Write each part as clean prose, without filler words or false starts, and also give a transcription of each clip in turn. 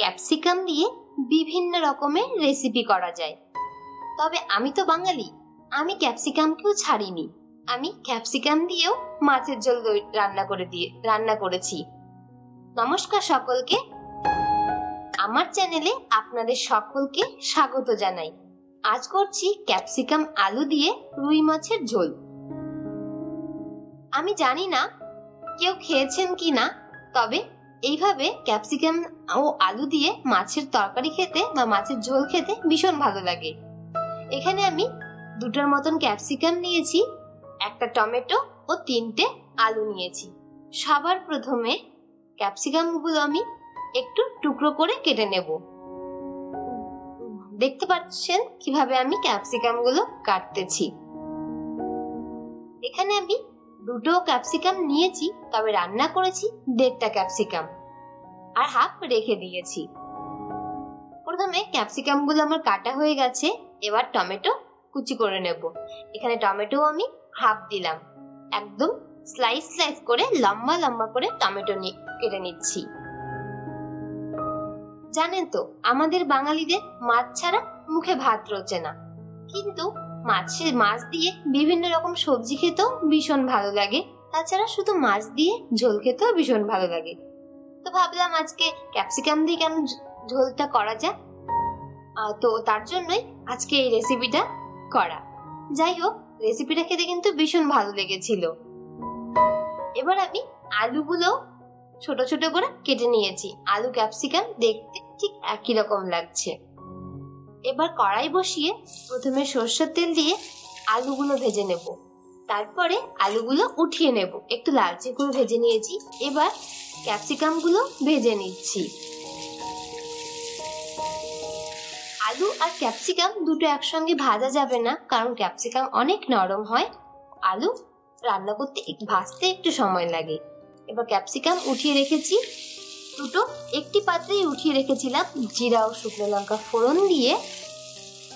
Capsicum দিয়ে বিভিন্ন রকমের রেসিপি করা যায়। তবে আমি তো বাঙালি, আমি ক্যাপসিকামকেও ছাড়িনি। আমি ক্যাপসিকাম দিয়েও মাছের ঝোল রান্না করেছি। নমস্কার সকলকে, আমার চ্যানেলে আপনাদের সকলকে স্বাগত জানাই। আজ করছি ক্যাপসিকাম আলু দিয়ে রুই মাছের ঝোল। আমি জানি না কেউ খেয়েছেন কি না, তবে এইভাবে ক্যাপসিকাম ও আলু দিয়ে মাছের তরকারি খেতে বা মাছের ঝোল খেতে ভীষণ ভালো লাগে। এখানে আমি দুটোর মতন ক্যাপসিকাম নিয়েছি, একটা টমেটো ও 3টে আলু নিয়েছি। সবার প্রথমে ক্যাপসিকাম গুলো আমি একটু টুকরো করে কেটে নেব। দেখতে পাচ্ছেন কিভাবে আমি ক্যাপসিকাম গুলো কাটতেছি। এখানে আমি দুটো ক্যাপসিকাম নিয়েছি, তবে রান্না করেছি 1.5টা ক্যাপসিকাম আর হাফ রেখে দিয়েছি। প্রথমে ক্যাপসিকাম গুলো আমার কাটা হয়ে গেছে, এবার টমেটো কুচি করে নেব। এখানে টমেটো আমি হাফ দিলাম, একদম স্লাইস করে লম্বা লম্বা করে টমেটো কেটে নিচ্ছি। জানেন তো, আমাদের বাঙালিদের মাছ ছাড়া মুখে ভাত রোচে না, কিন্তু মাছ দিয়ে বিভিন্ন রকম সবজি খেতেও ভীষণ ভালো লাগে। তাছাড়া শুধু মাছ দিয়ে ঝোল খেতেও ভীষণ ভালো লাগে। তো ভাবলাম আজকে ক্যাপসিকাম দিয়ে কেন ঝোলটা করা যায়, তো তার জন্যই আজকে এই রেসিপিটা করা। যাই হোক, রেসিপিটা খেতে কিন্তু ভীষণ ভালো লেগেছিল। এবার আমি আলুগুলো ছোট ছোট করে কেটে নিয়েছি। আলু ক্যাপসিকাম দেখতে ঠিক একই রকম লাগছে। এবার কড়াই বসিয়ে প্রথমে সরষের তেল দিয়ে আলুগুলো ভেজে নেব, তারপরে আলুগুলো উঠিয়ে নেব। একটু লালচে করে ভেজে নিয়েছি। এবার ক্যাপসিকাম গুলো ভেজে নিচ্ছি। আলু আর ক্যাপসিকাম দুটো একসঙ্গে ভাজা যাবে না, কারণ ক্যাপসিকাম অনেক নরম হয়, আলু রান্না করতে ভাজতে একটু সময় লাগে। এবার ক্যাপসিকাম উঠিয়ে রেখেছি দুটো, একটি পাত্রেই উঠিয়ে রেখেছিলাম। জিরা ও শুকনো লঙ্কা ফোড়ন দিয়ে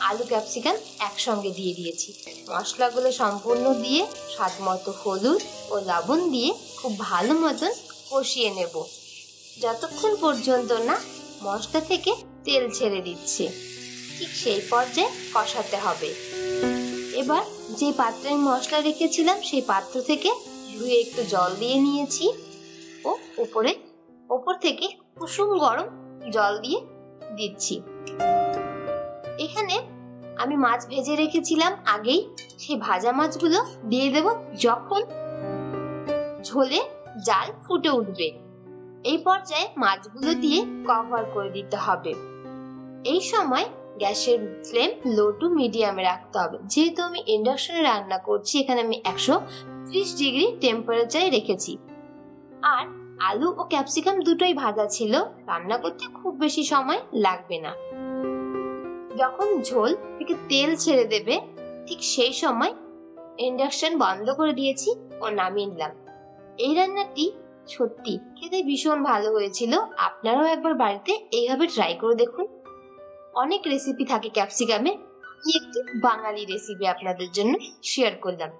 আলু ক্যাপসিকাম একসঙ্গে দিয়ে দিয়েছি। মশলাগুলো সম্পূর্ণ দিয়ে স্বাদ মতো হলুদ ও লবণ দিয়ে খুব ভালো মতন কষিয়ে নেব, যতক্ষণ পর্যন্ত না মশলা থেকে তেল ছেড়ে দিচ্ছে। ঠিক সেই পর্যায়ে কষাতে হবে। এবার যে পাত্রে মশলা রেখেছিলাম সেই পাত্র থেকে ধুয়ে একটু জল দিয়ে নিয়েছি ও ওপর থেকে কুসুম গরম জল দিয়ে দিচ্ছি। এখানে আমি মাছ ভেজে রেখেছিলাম আগেই, সেই ভাজা মাছগুলো দিয়ে দেব যখন ঝোলে জাল ফুটে উঠবে। এই পর্যায়ে মাছগুলো দিয়ে কভার করে দিতে হবে। এই সময় গ্যাসের ফ্লেম লো টু মিডিয়ামে রাখতে হবে। যেহেতু আমি ইন্ডাকশনে রান্না করছি, এখানে আমি 130 ডিগ্রি টেম্পারেচারে রেখেছি। আর আলু ও ক্যাপসিকাম দুটোই ভাজা ছিল, রান্না করতে খুব বেশি সময় লাগবে না। যখন ঝোল থেকে তেল ছেড়ে দেবে, ঠিক সেই সময় ইন্ডাকশন বন্ধ করে দিয়েছি ও নামিয়ে নিলাম। এই রান্নাটি সত্যি খেতে ভীষণ ভালো হয়েছিল। আপনারাও একবার বাড়িতে এইভাবে ট্রাই করে দেখুন। অনেক রেসিপি থাকে ক্যাপসিকামে, আমি একটি বাঙালি রেসিপি আপনাদের জন্য শেয়ার করলাম।